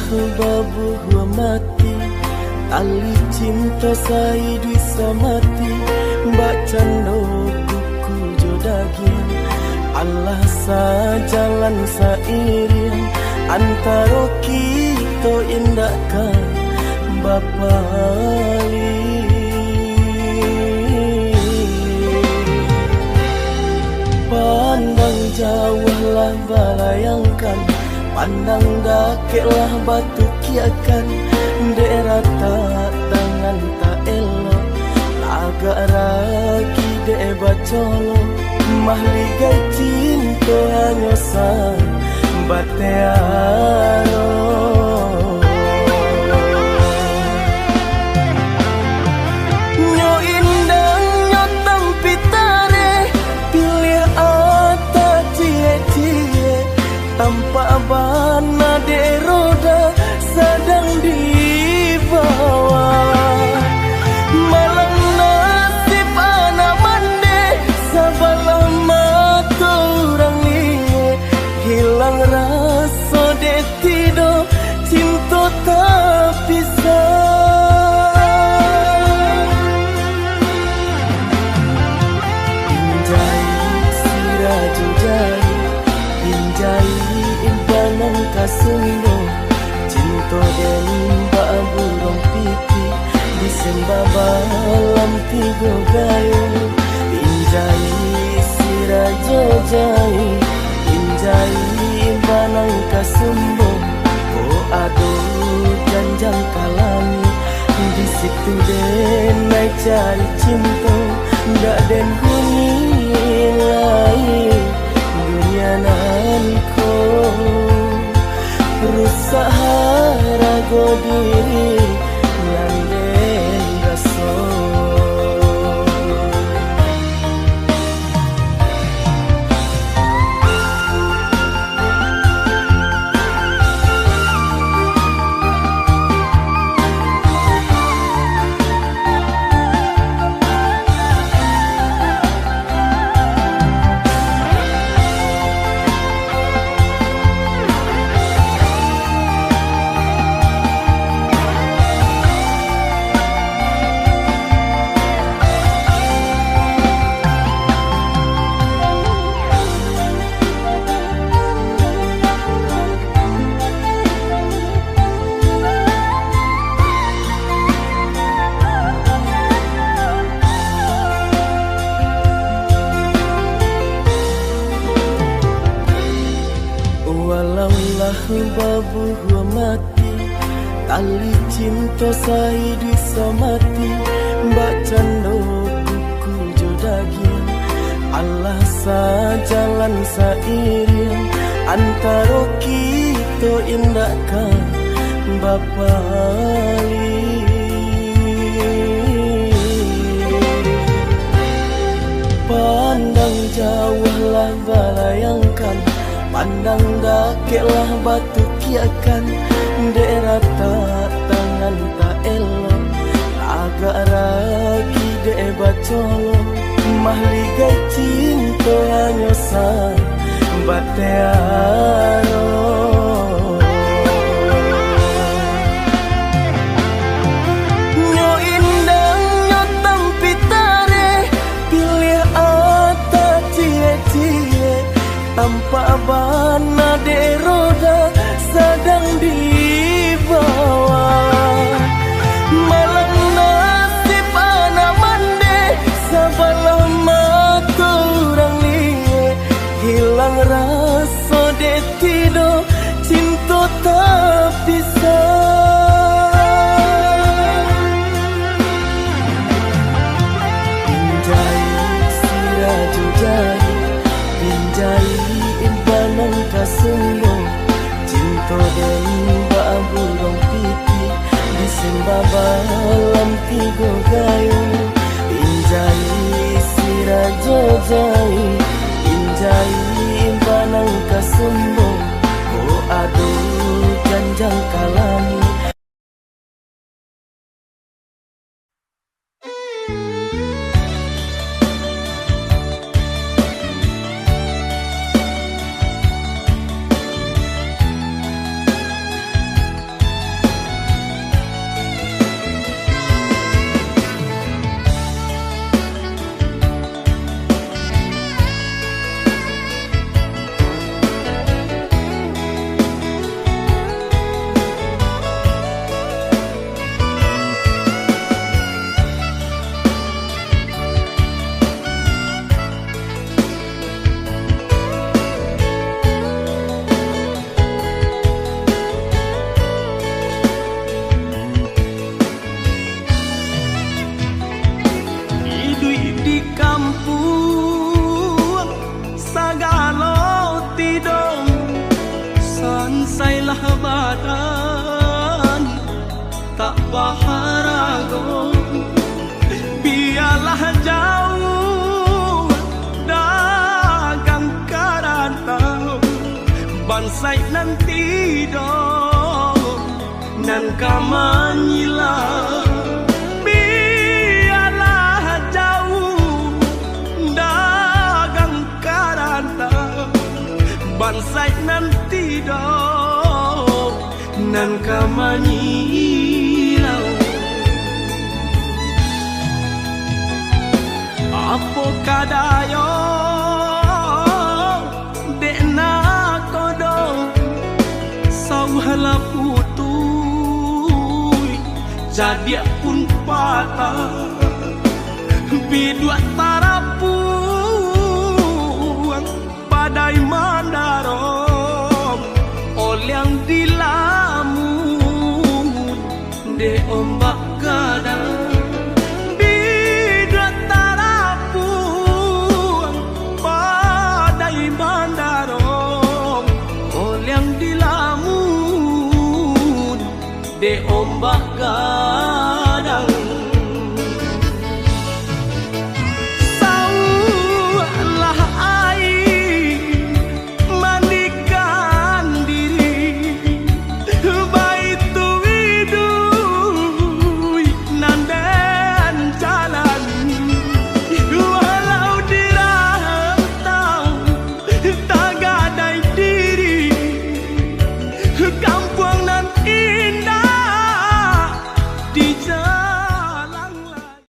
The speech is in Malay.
babu hua mati, tali cinta saidu samati, mbak cando kuku jodagin, Allah sajalan sairing, antara kita indahkan Bapa Ali. Pandang jauhlah balayangkan, pandang dakeklah batu kiakan, daerah tak tangan tak elok, agak ragi dek bacolo, mahligai cinta hanya sang batearo. Nyo indang nyo tampitare, pilih ata cie-cie, tanpa bana de roda sedang di bawah. Malang nasib anak mande, sabalah mata orang liye, hilang rasa de tido, cinta tak pisah. Injai siraju jari, injai impanan kasendo, cinta den mbak burung pipi, disembah balam tiga gayo. Injai sirajo jai, injai impanan kasendo, oh aduh janjang kalami, di situ den naik cari cinta, ndak den huni lain dunia nanko, rusak harago diri landen raso. Babu hua mati, tali cinta saidu samati, mbak cando kuku jodagin, Allah sajalan sairing, antara kita indahkan Bapa Ali. Pandang jauhlah balayangkan, pandang dakeklah batu kiakan, daerah tak tangan tak elok, agak ragi dek bacolo, mahligai cinta hanya sang batearo. Nyo indang nyo tampitare, pilih ata cie-cie, tanpa bana de roda sedang di bawah. Malang nasib anak mande, sabalah mata orang liye, hilang rasa de tido, cinta tak pisah. Injai siraju jari, injai impanan kasendo, cinta den mbak burung pipi, disembah balam tiga gayo. Injai sirajo jai, injai impanan kasendo, oh aduh janjang kalami. badan tak baharago, biarlah jauh dagang karantau bansai nanti dong nan kamanyila. Biarlah jauh dagang karantau bansai nanti dong nan kamanyilau. Apo kadayo dek nak kodong sauhala putui jadi pun patah bidua tarapuang badai mandarong olyang dilamun de ombak gadang. Bidua tarapuang badai mandarong olyang dilamun de ombak gadang. Saulah air mandikan diri baitu widui nandan jalan walau dirantau tak gadai diri. Kamu